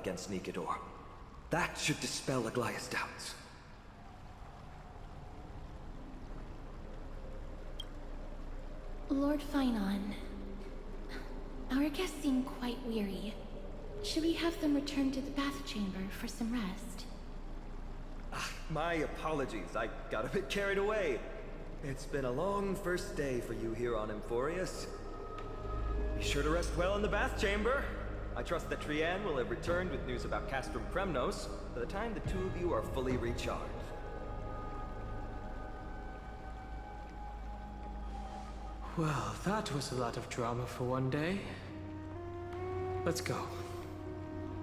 against Nikador. That should dispel Aglaya's doubts. Lord Finon, our guests seem quite weary. Should we have them return to the bath chamber for some rest? My apologies, I got a bit carried away. It's been a long first day for you here on Emphorius. Be sure to rest well in the bath chamber. I trust that Trianne will have returned with news about Castrum Kremnos by the time the two of you are fully recharged. Well, that was a lot of drama for one day. Let's go.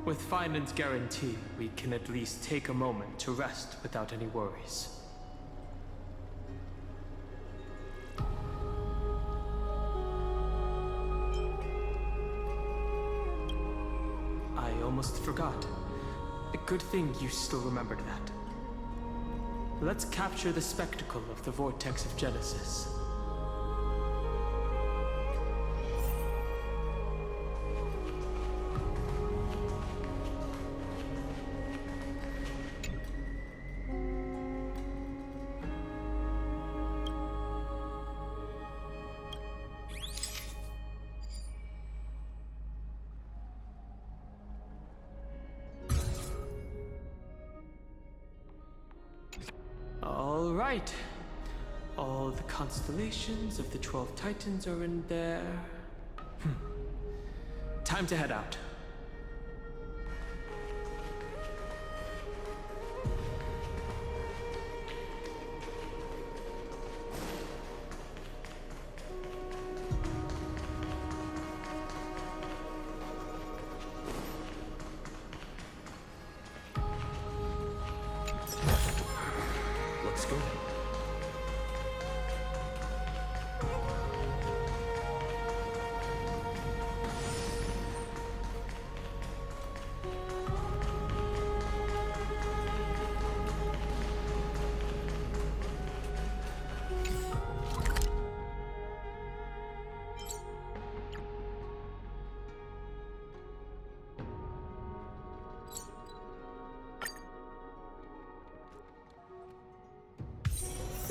With Finon's guarantee, we can at least take a moment to rest without any worries. I almost forgot. A good thing you still remembered that. Let's capture the spectacle of the Vortex of Genesis. All right. All the constellations of the 12 Titans are in there. Time to head out. Let's go.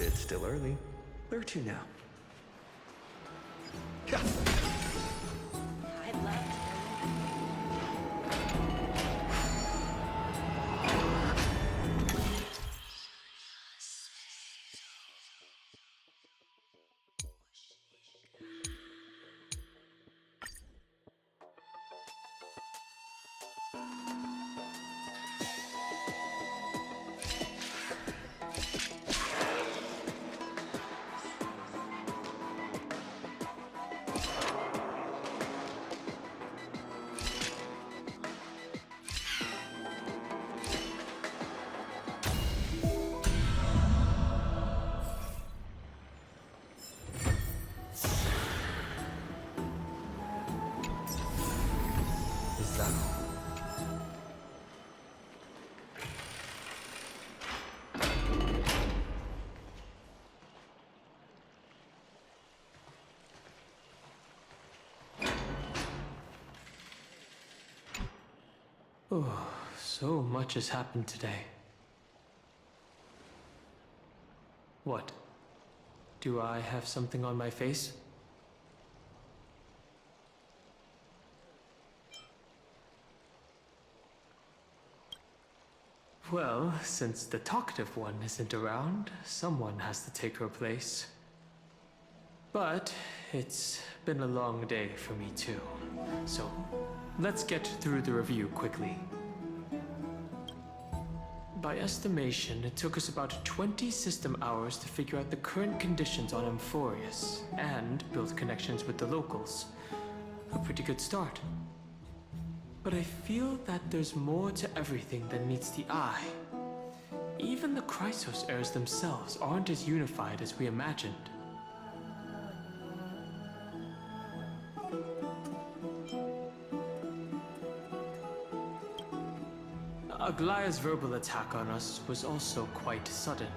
It's still early. Where to now? I'd love Is that all? Oh, so much has happened today. What? Do I have something on my face? Well, since the talkative one isn't around, someone has to take her place. But it's been a long day for me too. So, let's get through the review quickly. By estimation, it took us about 20 system hours to figure out the current conditions on Emphorius and build connections with the locals. A pretty good start. But I feel that there's more to everything than meets the eye. Even the Chrysos heirs themselves aren't as unified as we imagined. Aglaya's verbal attack on us was also quite sudden,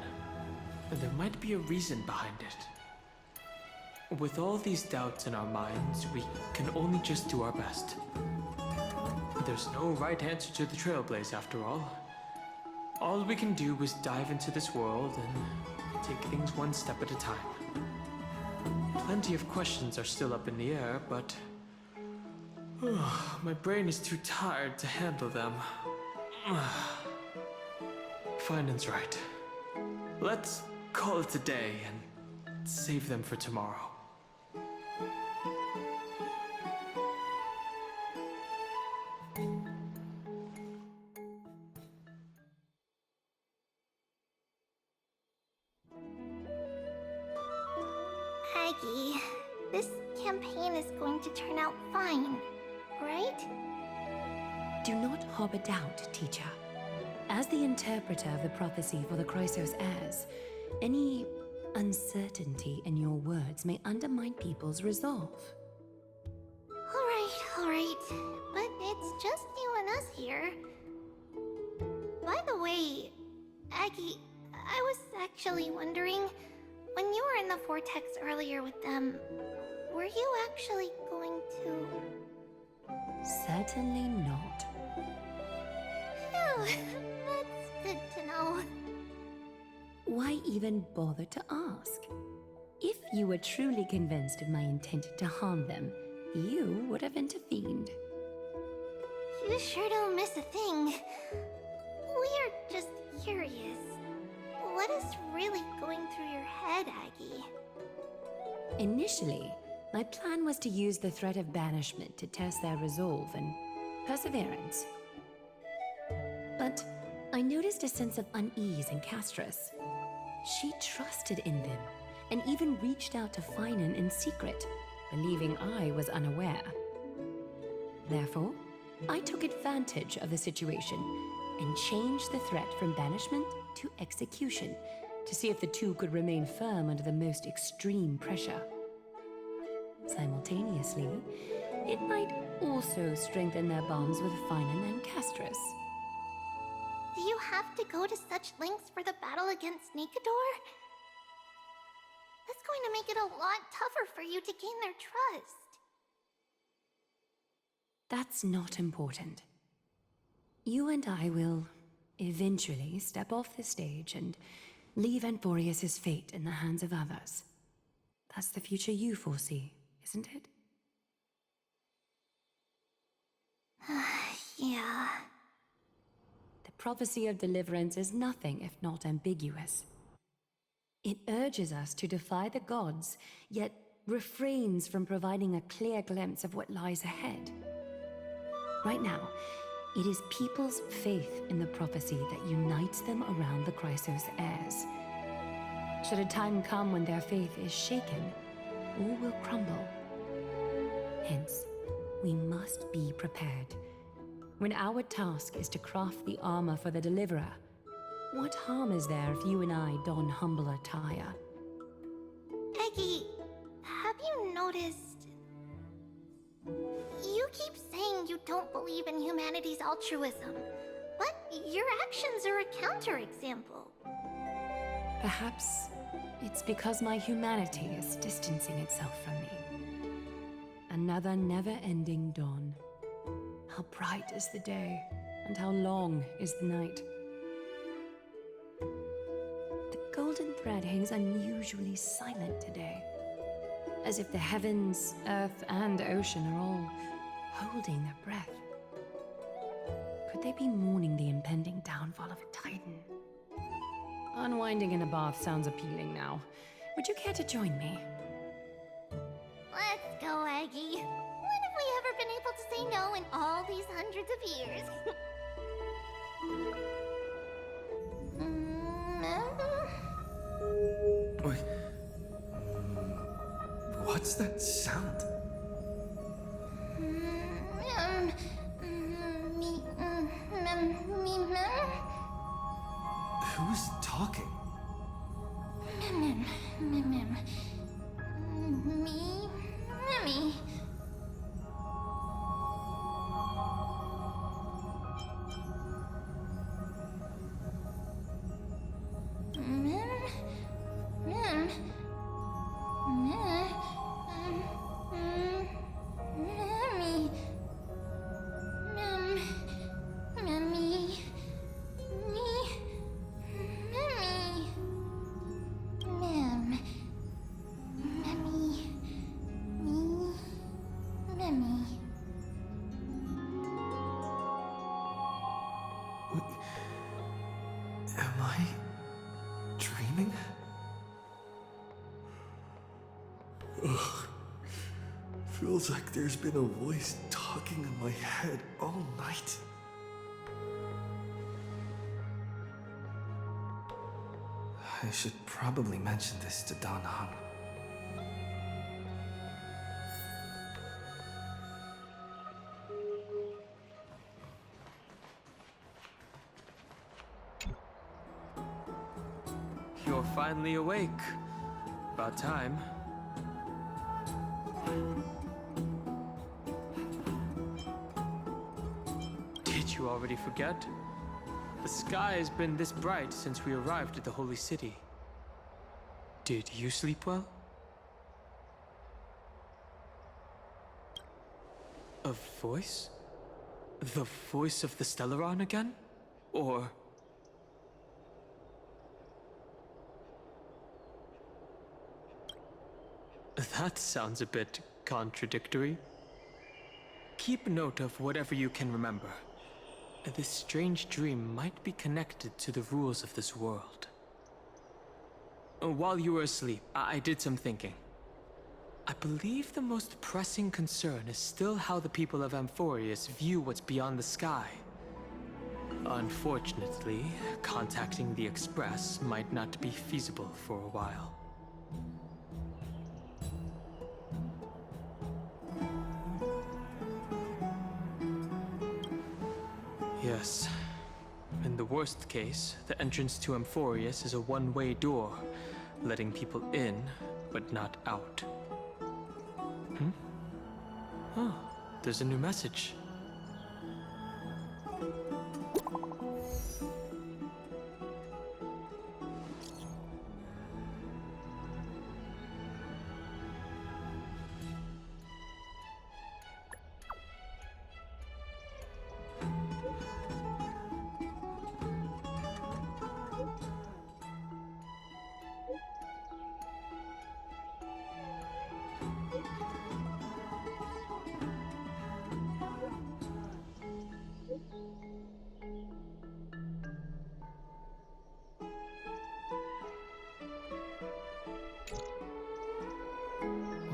and there might be a reason behind it. With all these doubts in our minds, we can only just do our best. There's no right answer to the Trailblaze after all. All we can do is dive into this world and take things one step at a time. Plenty of questions are still up in the air, but my brain is too tired to handle them. Finance right. Let's call it a day and save them for tomorrow. Aggie, this campaign is going to turn out fine, right? Do not harbor doubt, teacher. As the interpreter of the prophecy for the Chrysos heirs, any uncertainty in your words may undermine people's resolve. Alright, but it's just you and us here. By the way, Aggie, I was actually wondering, when you were in the vortex earlier with them, were you actually going to... Certainly not. Phew, that's good to know. Why even bother to ask? If you were truly convinced of my intent to harm them, you would have intervened. You sure don't miss a thing. We're just curious. What is really going through your head, Aggie? Initially, my plan was to use the threat of banishment to test their resolve and perseverance. But I noticed a sense of unease in Castris. She trusted in them, and even reached out to Finan in secret, believing I was unaware. Therefore, I took advantage of the situation and changed the threat from banishment to execution to see if the two could remain firm under the most extreme pressure. Simultaneously, it might also strengthen their bonds with Finan and Castris. Do you have to go to such lengths for the battle against Nikador? That's going to make it a lot tougher for you to gain their trust. That's not important. You and I will eventually step off the stage and leave Anthorius' fate in the hands of others. That's the future you foresee, isn't it? Yeah. The prophecy of deliverance is nothing if not ambiguous. It urges us to defy the gods, yet refrains from providing a clear glimpse of what lies ahead. Right now, it is people's faith in the prophecy that unites them around the Chrysos heirs. Should a time come when their faith is shaken, all will crumble. Hence, we must be prepared. When our task is to craft the armor for the Deliverer, what harm is there if you and I don humble attire? Aggie, have you noticed... You keep saying you don't believe in humanity's altruism, but your actions are a counterexample. Perhaps it's because my humanity is distancing itself from me. Another never-ending dawn. How bright is the day, and how long is the night. The golden thread hangs unusually silent today, as if the heavens, earth, and ocean are all holding their breath. Could they be mourning the impending downfall of a titan? Unwinding in a bath sounds appealing now. Would you care to join me? Let's go, Aggie. When have we ever been able to say no in all these hundreds of years? Wait. What's that sound? Who's talking? Me. Feels like there's been a voice talking in my head all night. I should probably mention this to Dan Heng. You're finally awake. About time. Did you already forget? The sky has been this bright since we arrived at the Holy City. Did you sleep well? A voice? The voice of the Stellaron again? Or... That sounds a bit contradictory. Keep note of whatever you can remember. This strange dream might be connected to the rules of this world. While you were asleep, I did some thinking. I believe the most pressing concern is still how the people of Amphorius view what's beyond the sky. Unfortunately, contacting the Express might not be feasible for a while. Yes. In the worst case, the entrance to Amphorius is a one-way door, letting people in, but not out. Oh, there's a new message.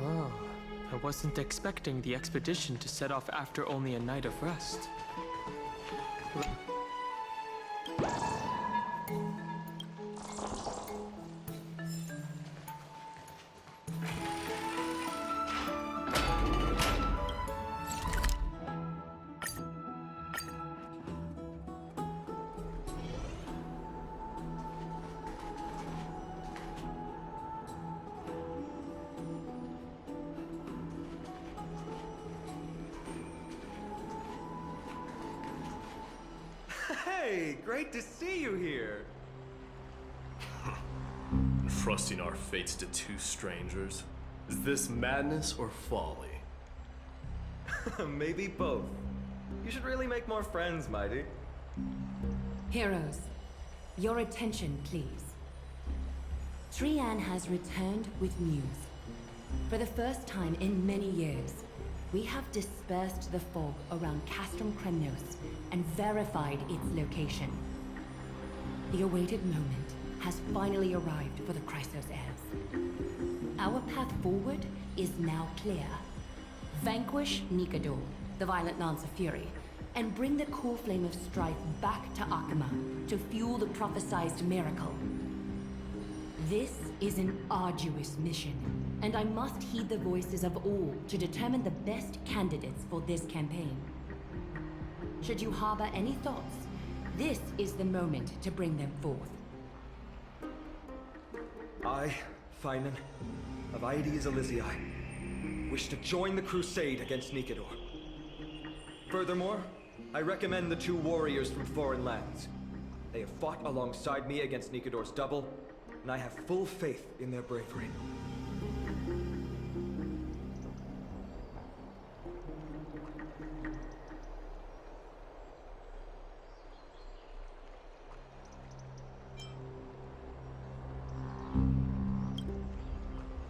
Wow, I wasn't expecting the expedition to set off after only a night of rest. Hey, great to see you here. Entrusting our fates to two strangers? Is this madness or folly? Maybe both. You should really make more friends, Mighty. Heroes, your attention, please. Trian has returned with news. For the first time in many years, we have dispersed the fog around Castrum Kremnos and verified its location. The awaited moment has finally arrived for the Chrysos heirs. Our path forward is now clear. Vanquish Nikador, the Violent Lance of Fury, and bring the core flame of strife back to Akama to fuel the prophesized miracle. This is an arduous mission, and I must heed the voices of all to determine the best candidates for this campaign. Should you harbor any thoughts, this is the moment to bring them forth. I, Finan, of Aedes Elysiae, wish to join the crusade against Nikador. Furthermore, I recommend the two warriors from foreign lands. They have fought alongside me against Nikador's double, and I have full faith in their bravery.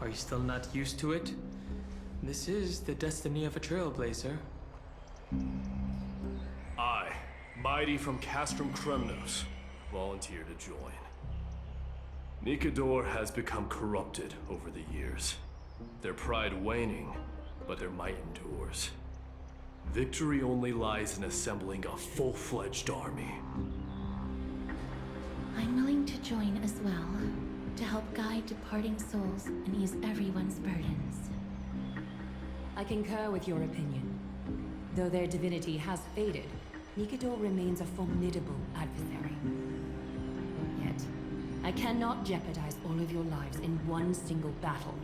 Are you still not used to it? This is the destiny of a trailblazer. I, Mighty from Castrum Kremnos, volunteer to join. Nikador has become corrupted over the years, their pride waning, but their might endures. Victory only lies in assembling a full-fledged army. I'm willing to join as well, to help guide departing souls and ease everyone's burdens. I concur with your opinion. Though their divinity has faded, Nikador remains a formidable adversary. Yet, I cannot jeopardize all of your lives in one single battle.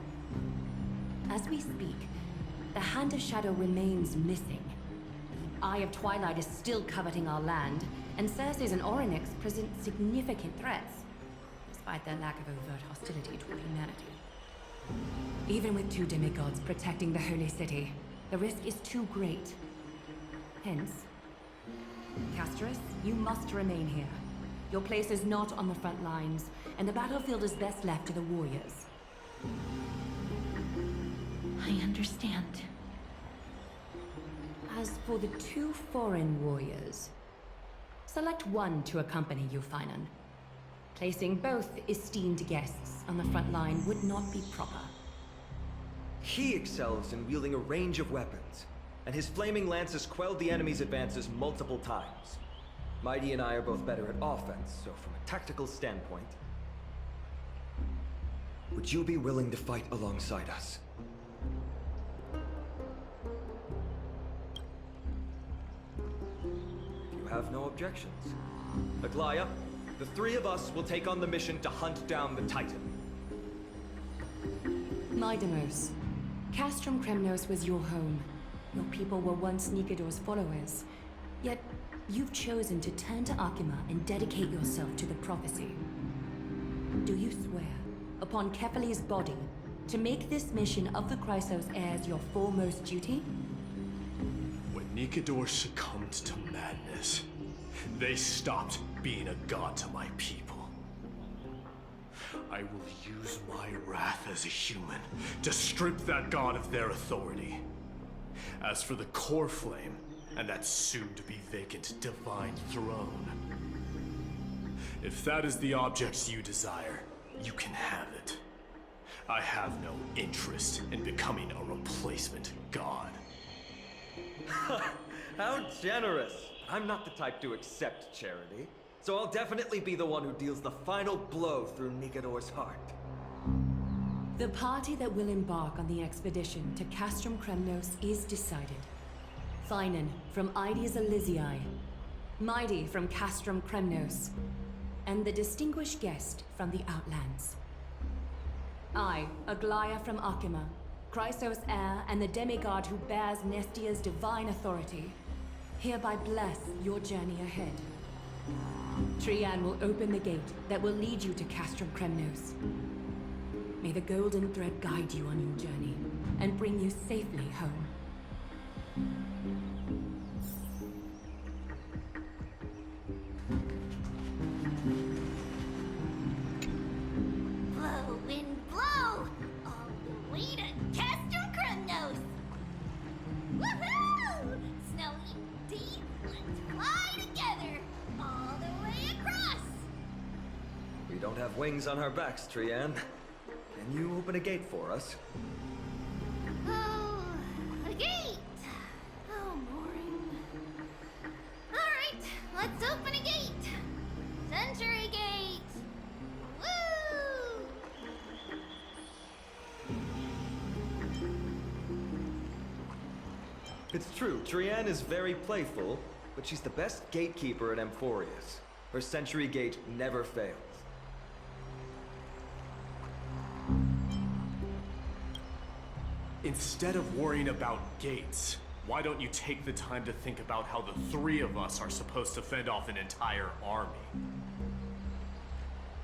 As we speak, the Hand of Shadow remains missing. The Eye of Twilight is still coveting our land, and Circes and Orynyx present significant threats, despite their lack of overt hostility toward humanity. Even with two demigods protecting the Holy City, the risk is too great. Hence, Castris, you must remain here. Your place is not on the front lines, and the battlefield is best left to the warriors. I understand. As for the two foreign warriors, select one to accompany you, Finan. Placing both esteemed guests on the front line would not be proper. He excels in wielding a range of weapons, and his flaming lances quelled the enemy's advances multiple times. Mighty and I are both better at offense, so from a tactical standpoint... Would you be willing to fight alongside us? You have no objections. Aglaya, the three of us will take on the mission to hunt down the Titan. Mydemos, Castrum Kremnos was your home. Your people were once Nikador's followers. Yet, you've chosen to turn to Akima and dedicate yourself to the prophecy. Do you swear, upon Kefali's body, to make this mission of the Chrysos heirs your foremost duty? When Nikador succumbed to madness, they stopped being a god to my people. I will use my wrath as a human to strip that god of their authority. As for the core flame, and that soon-to-be vacant divine throne, if that is the object you desire, you can have it. I have no interest in becoming a replacement god. How generous! I'm not the type to accept charity, so I'll definitely be the one who deals the final blow through Nikador's heart. The party that will embark on the expedition to Castrum Kremnos is decided. Finan from Ides Elysiae, Mighty from Castrum Kremnos, and the distinguished guest from the Outlands. I, Aglaya from Akima, Chrysos heir and the demigod who bears Nestia's divine authority, hereby bless your journey ahead. Trian will open the gate that will lead you to Castrum Kremnos. May the golden thread guide you on your journey and bring you safely home. Blow, wind, blow! All the way to Castrum Kremnos! Woohoo! Snowy D, let's fly together! All the way across! We don't have wings on our backs, Trian. Can you open a gate for us? Oh, a gate! Oh, boring. Alright, let's open a gate! Century Gate! Woo! It's true, Trian is very playful, but she's the best gatekeeper at Amphorius. Her Century Gate never fails. Instead of worrying about gates, why don't you take the time to think about how the three of us are supposed to fend off an entire army?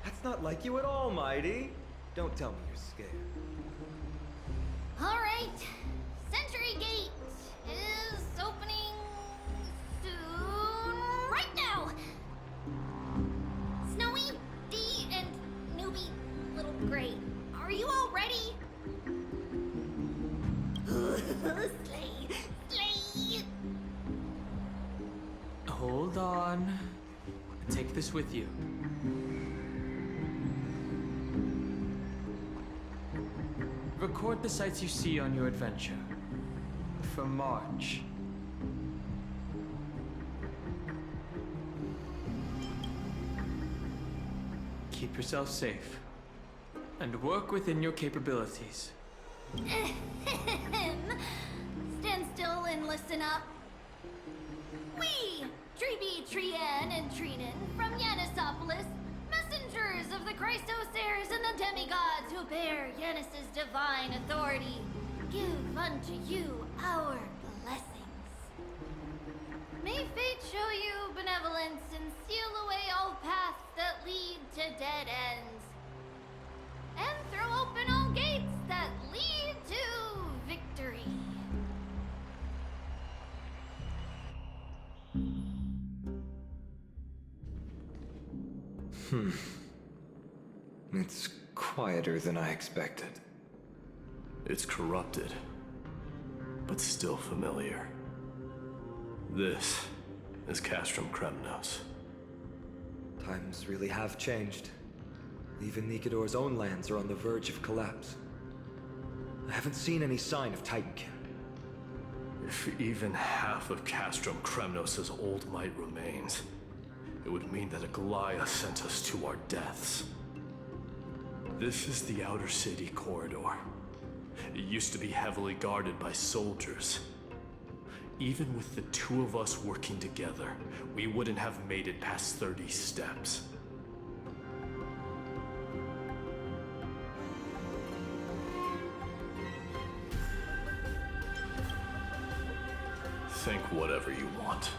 That's not like you at all, Mighty. Don't tell me you're scared. Alright, Century Gate is opening soon. Right now! Snowy, D, and Newbie, Little Gray, are you all ready? Slay! Slay! Hold on. Take this with you. Record the sights you see on your adventure. for March. Keep yourself safe. And work within your capabilities. Stand still and listen up. We, Treeby, Trien, and Trinen, from Yanisopolis, messengers of the Christosairs and the demigods who bear Yanis's divine authority, give unto you our blessings. May fate show you benevolence and seal away all paths that lead to dead ends. And throw open all gates that lead to victory. It's quieter than I expected. It's corrupted, but still familiar. This is Castrum Kremnos. Times really have changed. Even Nikador's own lands are on the verge of collapse. I haven't seen any sign of Titankin. If even half of Castrum Kremnos' old might remains, it would mean that Aglaya sent us to our deaths. This is the outer city corridor. It used to be heavily guarded by soldiers. Even with the two of us working together, we wouldn't have made it past 30 steps. Think whatever you want.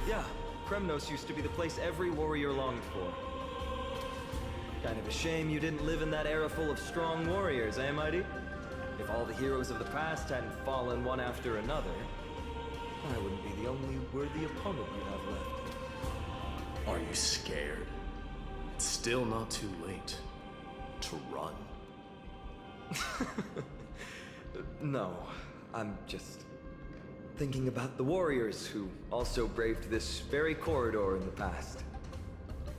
Yeah, Kremnos used to be the place every warrior longed for. Kind of a shame you didn't live in that era full of strong warriors, eh, Mighty? If all the heroes of the past hadn't fallen one after another, I wouldn't be the only worthy opponent you have left. Are you scared? It's still not too late to run. No, I'm just thinking about the warriors who also braved this very corridor in the past.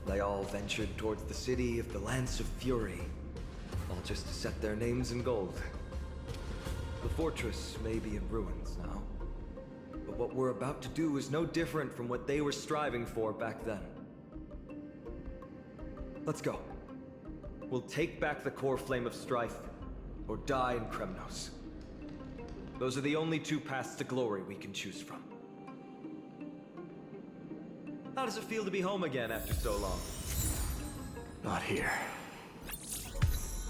They all ventured towards the city of the Lance of Fury, all just to set their names in gold. The fortress may be in ruins now, but what we're about to do is no different from what they were striving for back then. Let's go. We'll take back the core flame of strife, or die in Kremnos. Those are the only two paths to glory we can choose from. How does it feel to be home again after so long? Not here.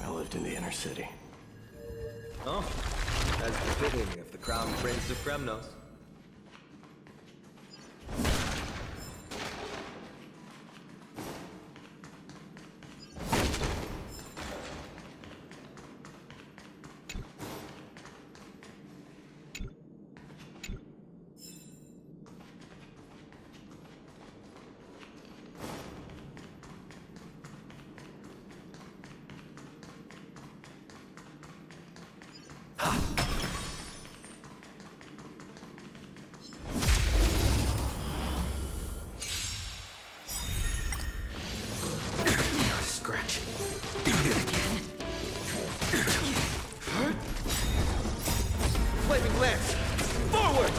I lived in the inner city. Oh, as befitting of the Crown Prince of Kremnos. Flaming lance! Forward!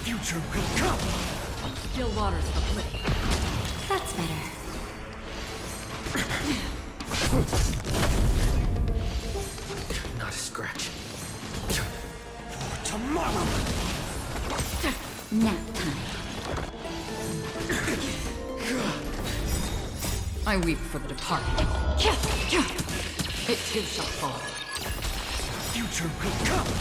Future will come! Still waters for play. That's better. Not a scratch. For tomorrow! Nap time. I weep for the departed. It too shall fall. Future will come!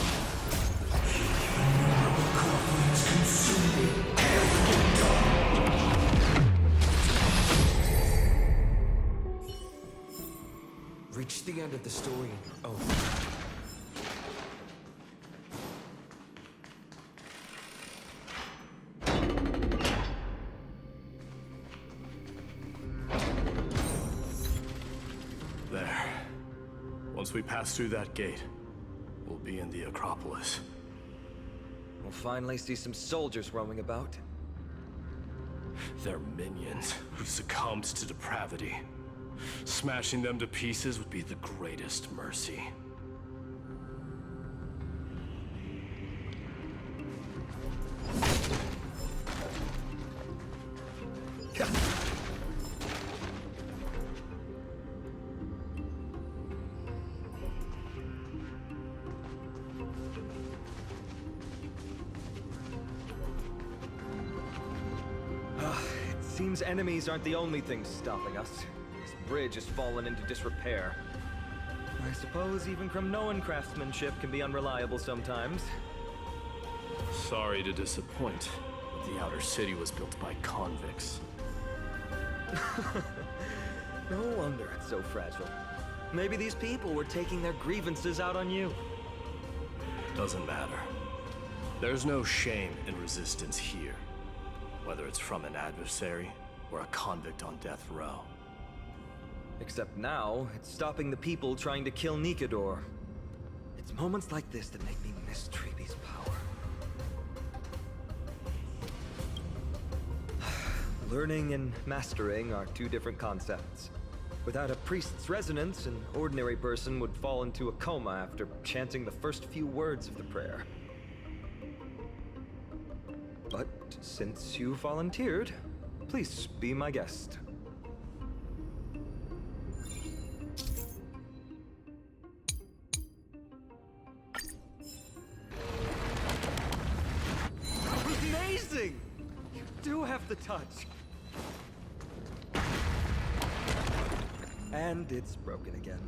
Reach the end of the story in your own. There. Once we pass through that gate, we'll be in the Acropolis. We'll finally see some soldiers roaming about. They're minions who succumbed to depravity. Smashing them to pieces would be the greatest mercy. Seems enemies aren't the only things stopping us. This bridge has fallen into disrepair. I suppose even Kremnoan craftsmanship can be unreliable sometimes. Sorry to disappoint, but the outer city was built by convicts. No wonder it's so fragile. Maybe these people were taking their grievances out on you. Doesn't matter. There's no shame in resistance here, whether it's from an adversary or a convict on death row. Except now, it's stopping the people trying to kill Nikador. It's moments like this that make me miss Treeby's power. Learning and mastering are two different concepts. Without a priest's resonance, an ordinary person would fall into a coma after chanting the first few words of the prayer. But since you volunteered, please be my guest. Amazing! You do have the touch. And it's broken again.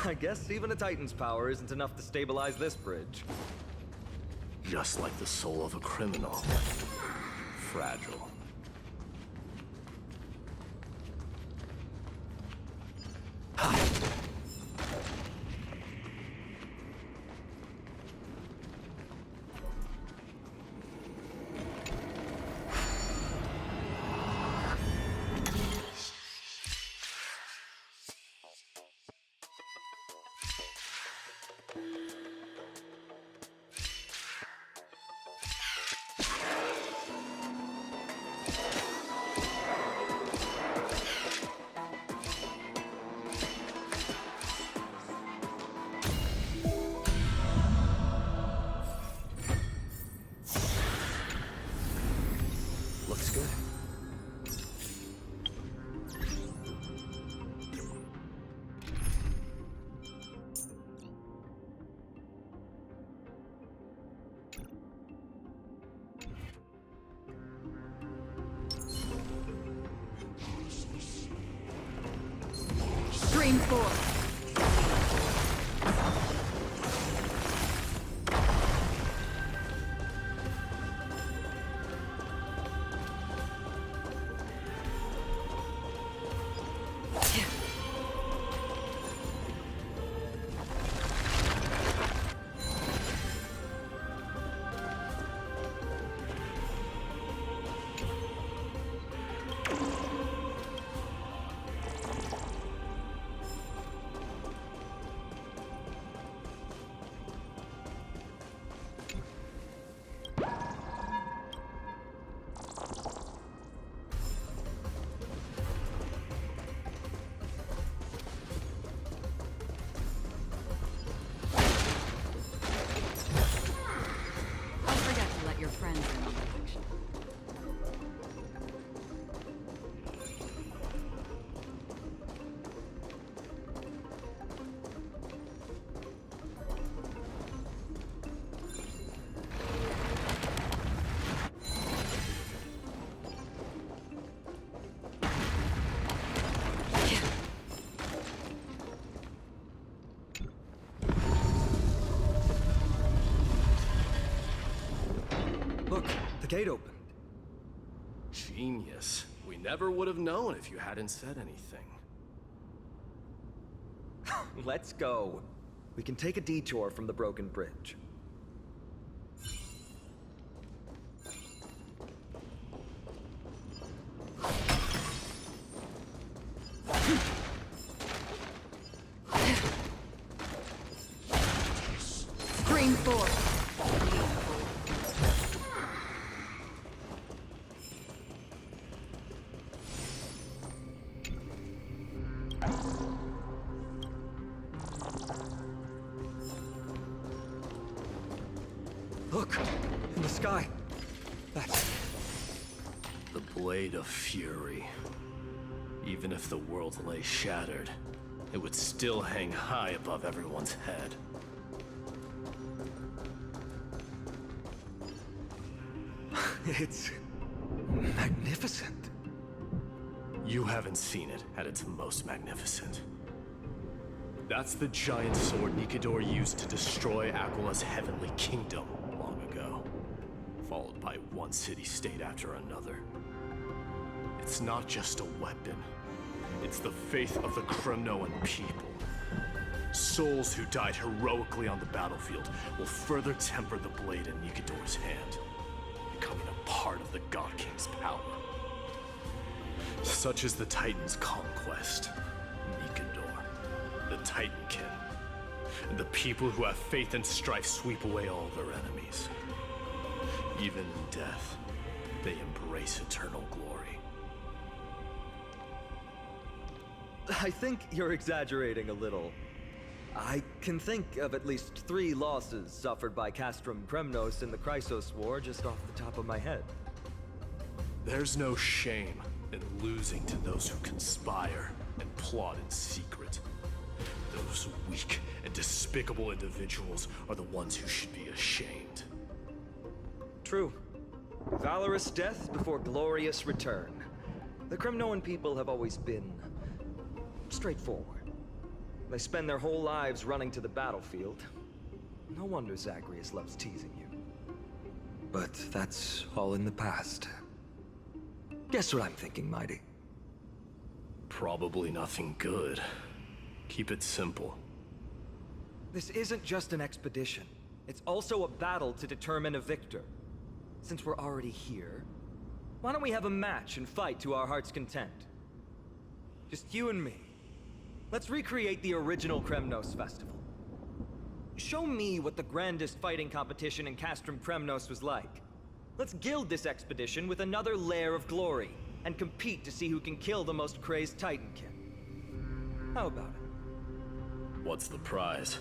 I guess even a Titan's power isn't enough to stabilize this bridge. Just like the soul of a criminal. Fragile. Looks good. Stream 4. Your friends in on the action. Look, the gate opened. Genius. We never would have known if you hadn't said anything. Let's go. We can take a detour from the broken bridge. Stream 4. Look! In the sky! That's... The Blade of Fury. Even if the world lay shattered, it would still hang high above everyone's head. It's... magnificent. You haven't seen it at its most magnificent. That's the giant sword Nikador used to destroy Aquila's heavenly kingdom long ago, followed by one city-state after another. It's not just a weapon. It's the faith of the Kremnoan people. Souls who died heroically on the battlefield will further temper the blade in Nikador's hand, becoming a part of the God King's power. Such is the Titan's conquest. Nikador, the Titankin, and the people who have faith and strife sweep away all their enemies. Even in death, they embrace eternal glory. I think you're exaggerating a little. I can think of at least 3 losses suffered by Castrum Kremnos in the Chrysos War just off the top of my head. There's no shame in losing to those who conspire and plot in secret. Those weak and despicable individuals are the ones who should be ashamed. True. Valorous death before glorious return. The Kremnoan people have always been straightforward. They spend their whole lives running to the battlefield. No wonder Zagreus loves teasing you. But that's all in the past. Guess what I'm thinking, Mighty? Probably nothing good. Keep it simple. This isn't just an expedition. It's also a battle to determine a victor. Since we're already here, why don't we have a match and fight to our heart's content? Just you and me. Let's recreate the original Kremnos festival. Show me what the grandest fighting competition in Castrum Kremnos was like. Let's gild this expedition with another layer of glory, and compete to see who can kill the most crazed Titankin. How about it? What's the prize?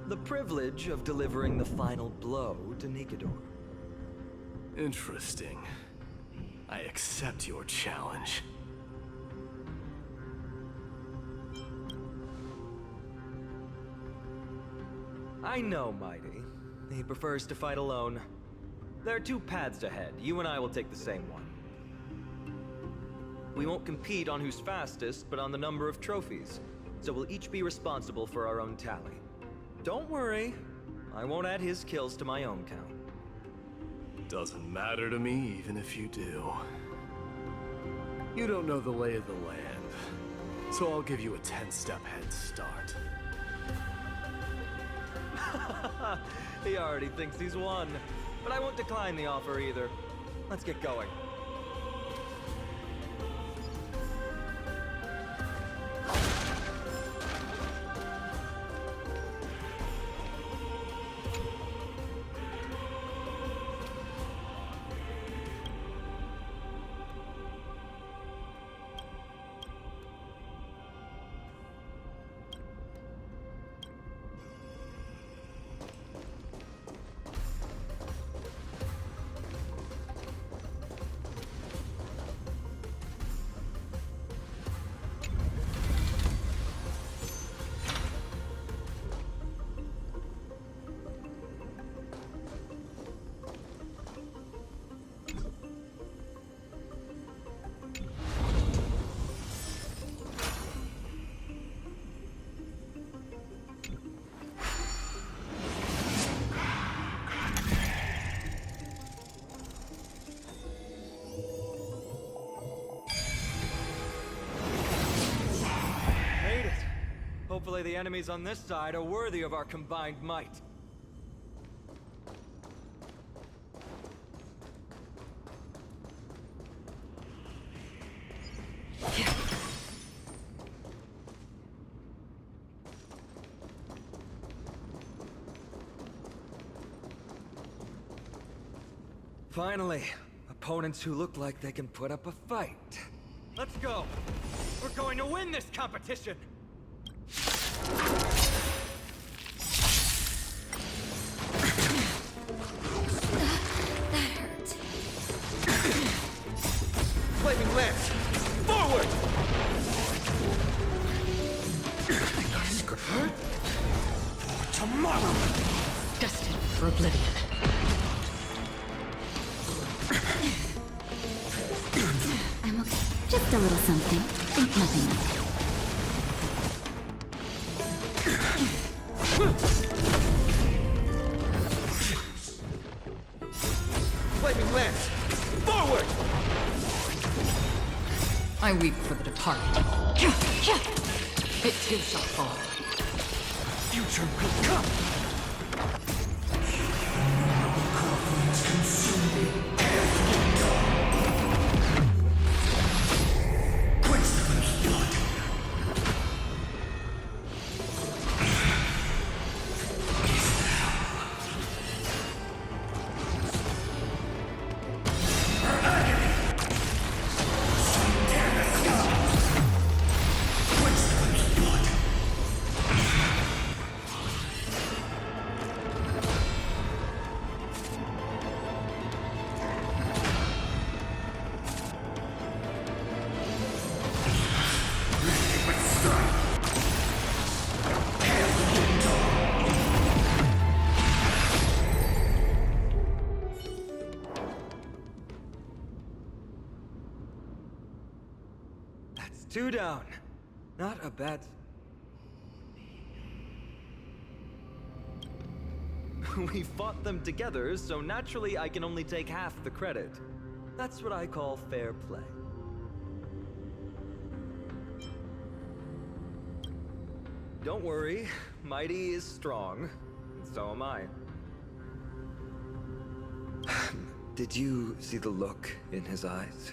The privilege of delivering the final blow to Nikador. Interesting. I accept your challenge. I know, Mighty. He prefers to fight alone. There are 2 paths ahead. You and I will take the same one. We won't compete on who's fastest, but on the number of trophies. So we'll each be responsible for our own tally. Don't worry. I won't add his kills to my own count. Doesn't matter to me, even if you do. You don't know the lay of the land, so I'll give you a 10-step head start. He already thinks he's won. But I won't decline the offer either. Let's get going. Hopefully the enemies on this side are worthy of our combined might. Finally, opponents who look like they can put up a fight. Let's go! We're going to win this competition! Flaming lance! Forward! Hurt? For tomorrow! Destined for oblivion. I'm okay. Just a little something. Think nothing of it. Flaming lance! Forward! I weep for the departed. It too shall fall. Future will come! Two down. Not a bad... We fought them together, so naturally I can only take half the credit. That's what I call fair play. Don't worry, Mighty is strong, and so am I. Did you see the look in his eyes?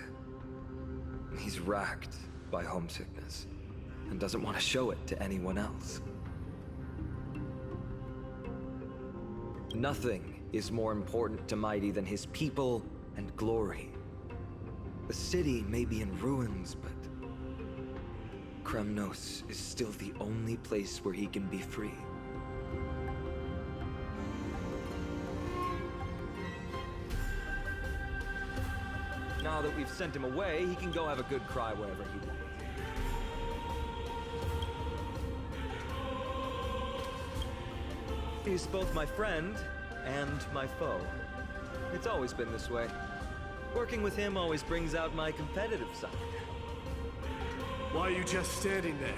He's racked by homesickness, and doesn't want to show it to anyone else. Nothing is more important to Mighty than his people and glory. The city may be in ruins, but Kremnos is still the only place where he can be free. Now that we've sent him away, he can go have a good cry wherever he wants. He's both my friend and my foe. It's always been this way. Working with him always brings out my competitive side. Why are you just standing there?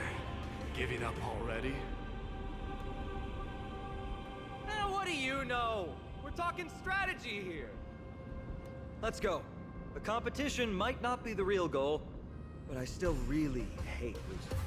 Giving up already? What do you know? We're talking strategy here. Let's go. The competition might not be the real goal, but I still really hate losing.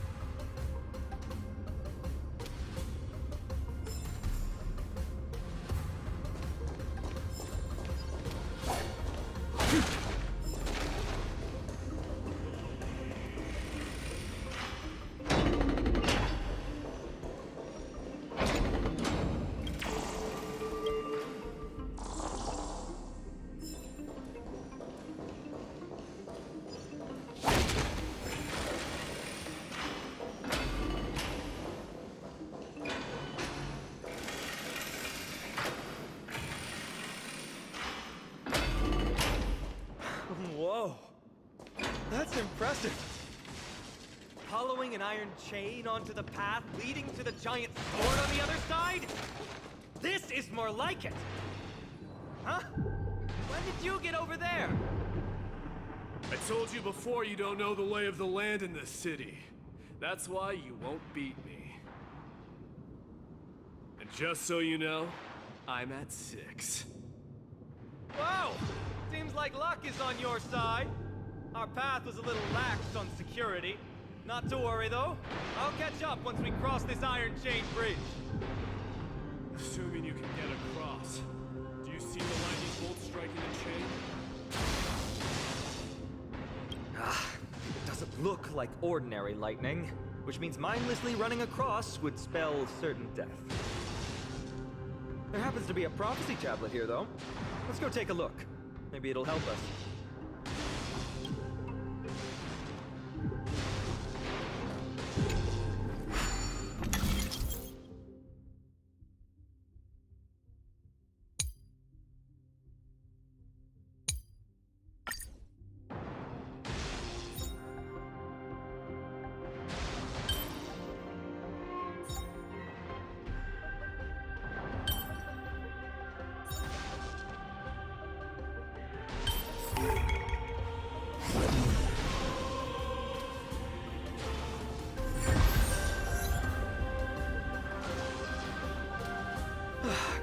Whoa, that's impressive. Hollowing an iron chain onto the path leading to the giant sword on the other side? This is more like it. Huh? When did you get over there? I told you before, you don't know the lay of the land in this city. That's why you won't beat me. And just so you know, I'm at 6. Wow! Seems like luck is on your side. Our path was a little lax on security. Not to worry, though. I'll catch up once we cross this iron chain bridge. Assuming you can get across. Do you see the lightning bolt striking the chain? It doesn't look like ordinary lightning, which means mindlessly running across would spell certain death. There happens to be a prophecy tablet here, though. Let's go take a look. Maybe it'll help us.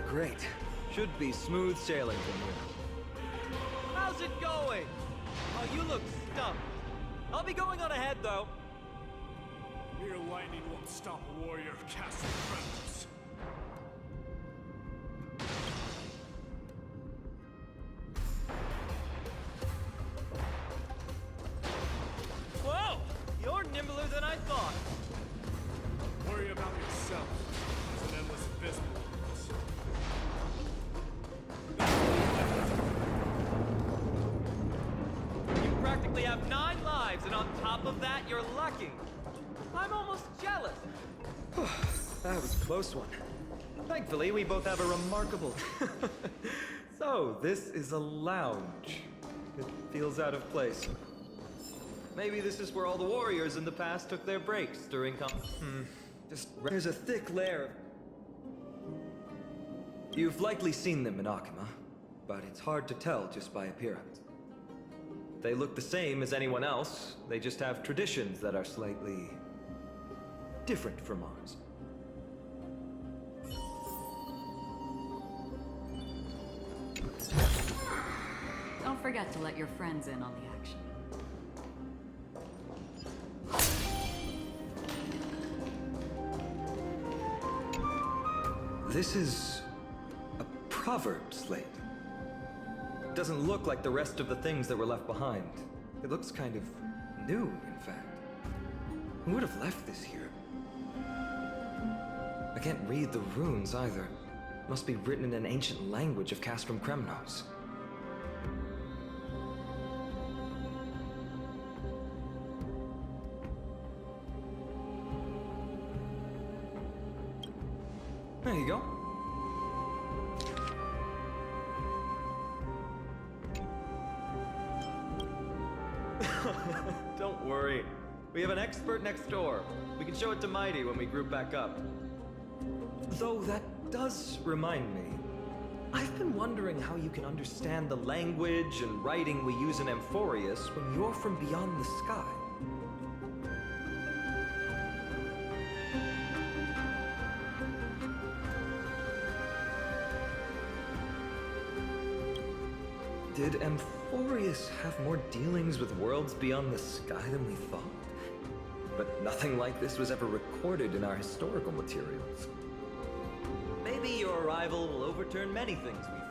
Great. Should be smooth sailing from here. How's it going? Oh, you look stumped. I'll be going on ahead, though. Mere lightning won't stop a warrior of casting predators. Whoa! You're nimbler than I thought. Worry about yourself. It's an endless abyss below us. You practically have 9 lives, and on top of that, you're lucky. I'm almost jealous. That was a close one. Thankfully, we both have a remarkable... So, this is a lounge. It feels out of place. Maybe this is where all the warriors in the past took their breaks during There's a thick layer of... You've likely seen them in Akima, but it's hard to tell just by appearance. They look the same as anyone else, they just have traditions that are slightly... different from ours. Don't forget to let your friends in on the action. This is a proverb slate. It doesn't look like the rest of the things that were left behind. It looks kind of new, in fact. Who would have left this here? I can't read the runes either. Must be written in an ancient language of Castrum Kremnos. There you go. Don't worry. We have an expert next door. We can show it to Mighty when we group back up. Though that does remind me. I've been wondering how you can understand the language and writing we use in Amphorius when you're from beyond the sky. Did Amphorius have more dealings with worlds beyond the sky than we thought? But nothing like this was ever recorded in our historical materials. Maybe your arrival will overturn many things we thought.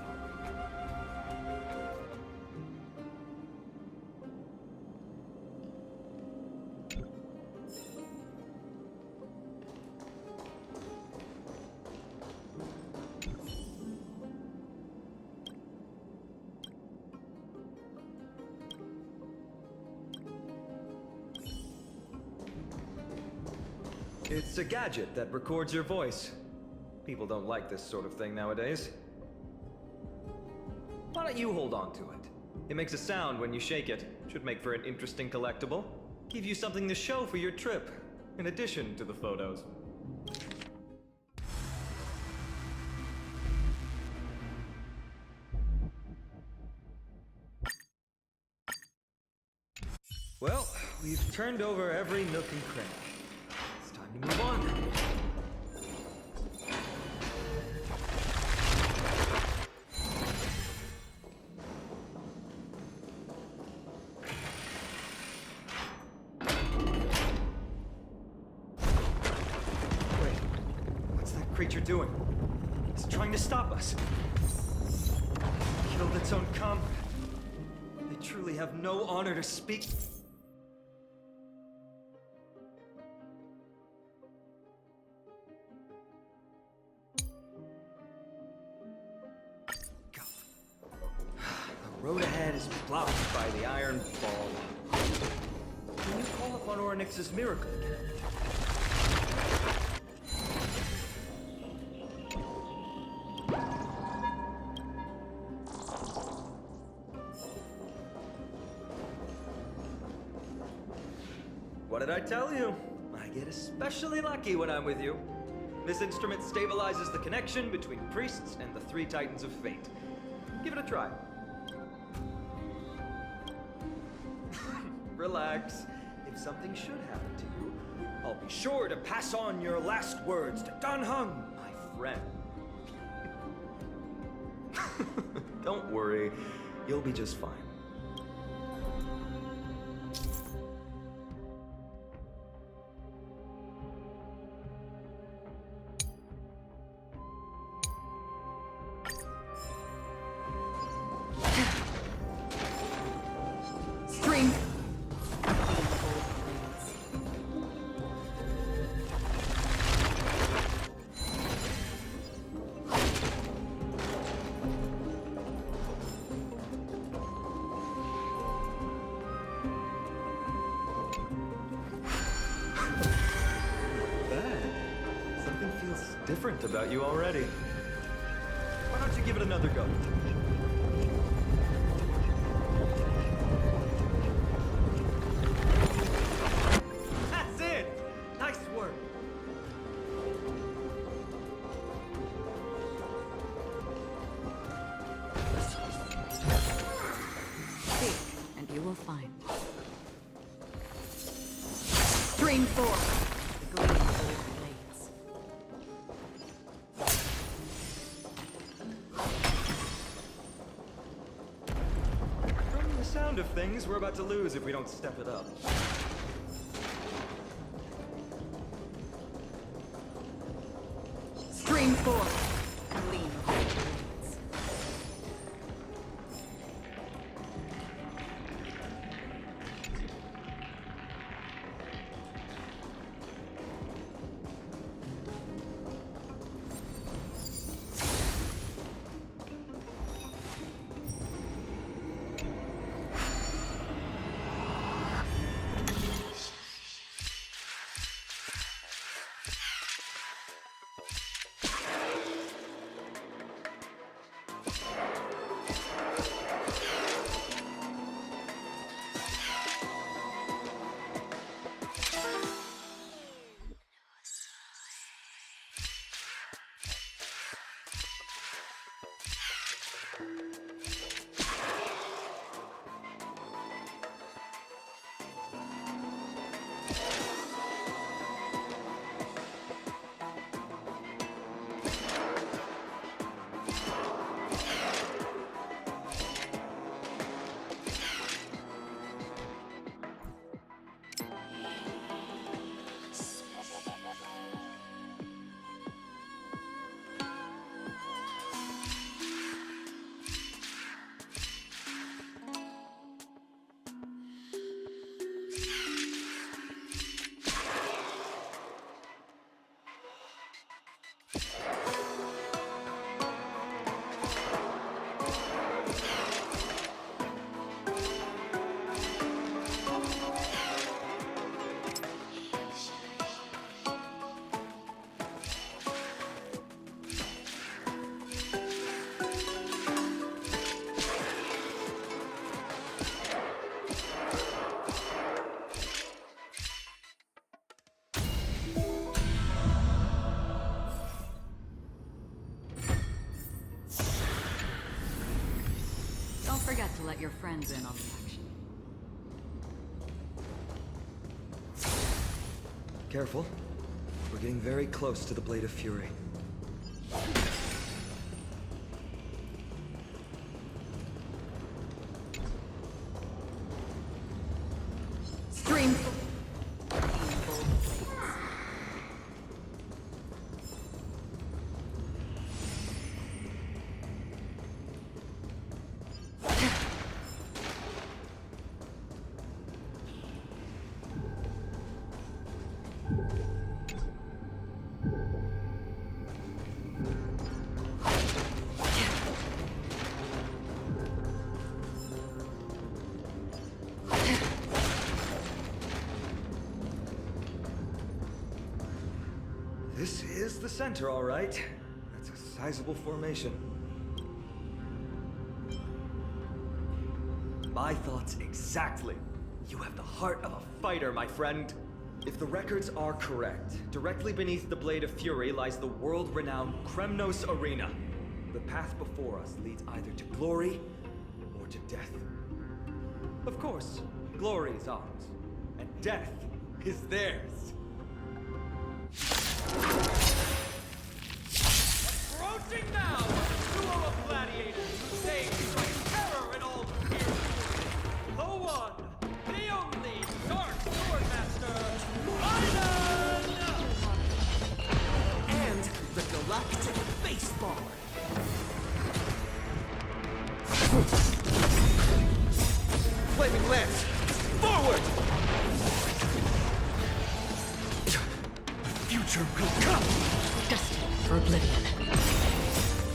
It's a gadget that records your voice. People don't like this sort of thing nowadays. Why don't you hold on to it? It makes a sound when you shake it. Should make for an interesting collectible. Give you something to show for your trip, in addition to the photos. Well, we've turned over every nook and cranny. It's time to move on. Creature doing? It's trying to stop us. Killed its own comrade. They truly have no honor to speak. Go. The road ahead is blocked by the Iron Ball. Can you call upon Orynyx's miracle again? What did I tell you? I get especially lucky when I'm with you. This instrument stabilizes the connection between priests and the 3 Titans of Fate. Give it a try. Relax. If something should happen to you, I'll be sure to pass on your last words to Dan Heng, my friend. Don't worry, you'll be just fine. Stream. Bad. Something feels different about you already. Why don't you give it another go? That's it! Nice work! Seek, and you will find. Stream 4. The gleam of old blades. From the sound of things, we're about to lose if we don't step it up. Stream 4. Gleam of old blades. Don't forget to let your friends in on the action. Careful. We're getting very close to the Blade of Fury. Stream 4. This is the center, all right. That's a sizable formation. My thoughts exactly. You have the heart of a fighter, my friend. If the records are correct, directly beneath the Blade of Fury lies the world-renowned Kremnos Arena. The path before us leads either to glory or to death. Of course, glory is ours, and death is theirs. Approaching now, a duo of gladiators who say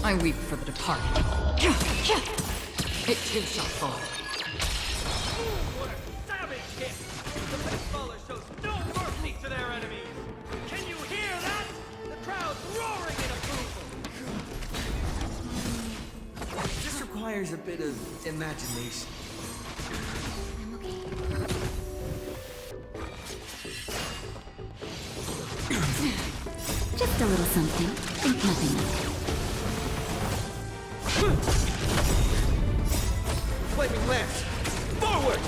I weep for the departed. It too shall fall. What a savage hit! The baseballer shows no mercy to their enemies! Can you hear that? The crowd's roaring in approval! This requires a bit of imagination. Just a little something. Think nothing of it. Flaming lance! Forward!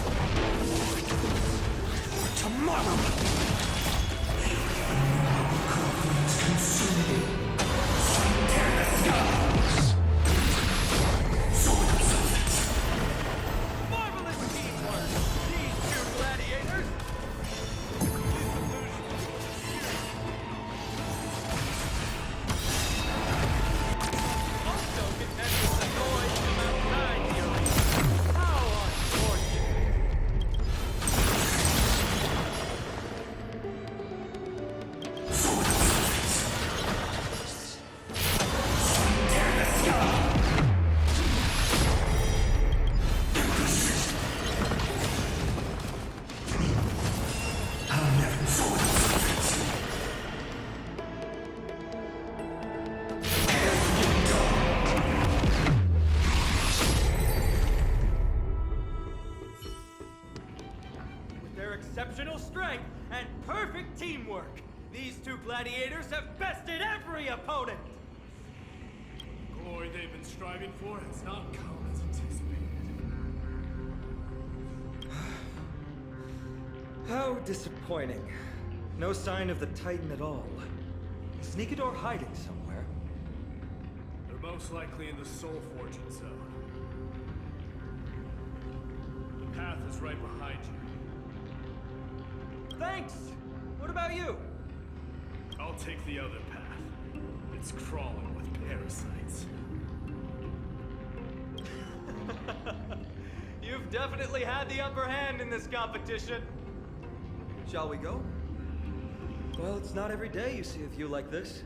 Tomorrow! Marvelous teamwork! These two gladiators! Also contend with the noise from outside the arena. How unfortunate! With their exceptional strength and perfect teamwork, these two gladiators have bested every opponent! The glory they've been striving for has not come as anticipated. How disappointing. No sign of the Titan at all. Is Nikador hiding somewhere? They're most likely in the Soul Forging zone. The path is right behind you. Thanks! What about you? I'll take the other path. It's crawling with parasites. You've definitely had the upper hand in this competition. Shall we go? Well, it's not every day you see a view like this.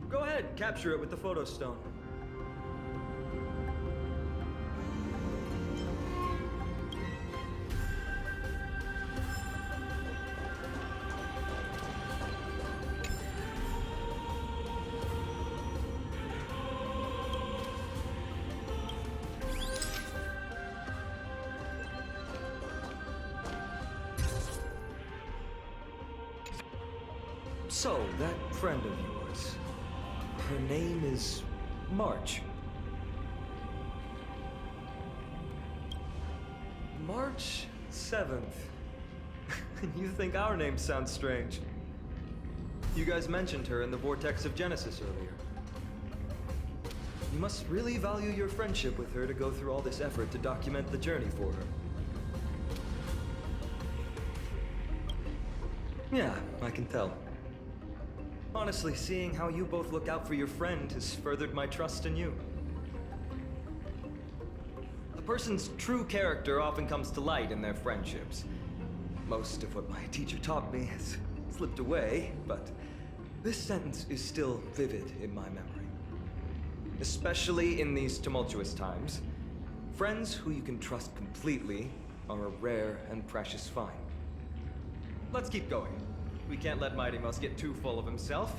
Go ahead, capture it with the photo stone. So, that friend of yours, her name is March. March 7th. You think our name sounds strange? You guys mentioned her in the Vortex of Genesis earlier. You must really value your friendship with her to go through all this effort to document the journey for her. Yeah, I can tell. Honestly, seeing how you both look out for your friend has furthered my trust in you. A person's true character often comes to light in their friendships. Most of what my teacher taught me has slipped away, but this sentence is still vivid in my memory. Especially in these tumultuous times, friends who you can trust completely are a rare and precious find. Let's keep going. We can't let Mighty Mouse get too full of himself.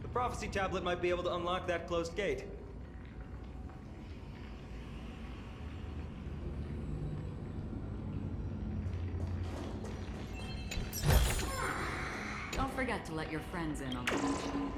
The prophecy tablet might be able to unlock that closed gate. Don't forget to let your friends in on the mission.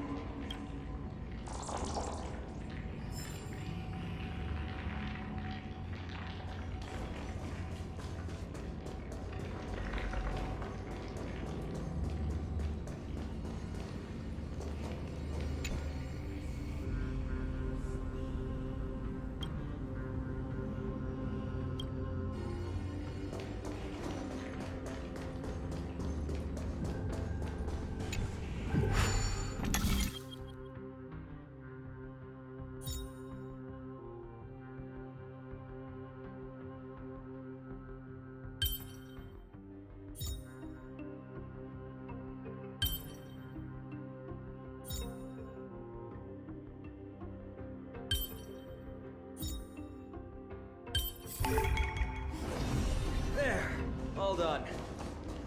Hold on.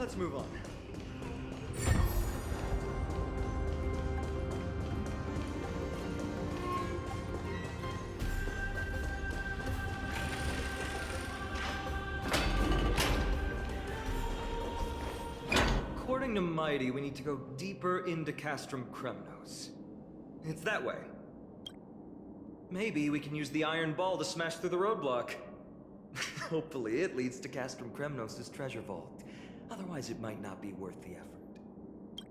Let's move on. According to Mighty, we need to go deeper into Castrum Kremnos. It's that way. Maybe we can use the iron ball to smash through the roadblock. Hopefully it leads to Castrum Kremnos' treasure vault. Otherwise it might not be worth the effort.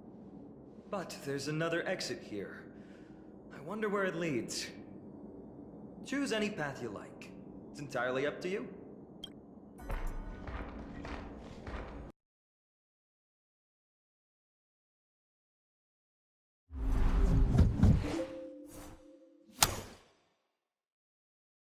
But there's another exit here. I wonder where it leads. Choose any path you like. It's entirely up to you.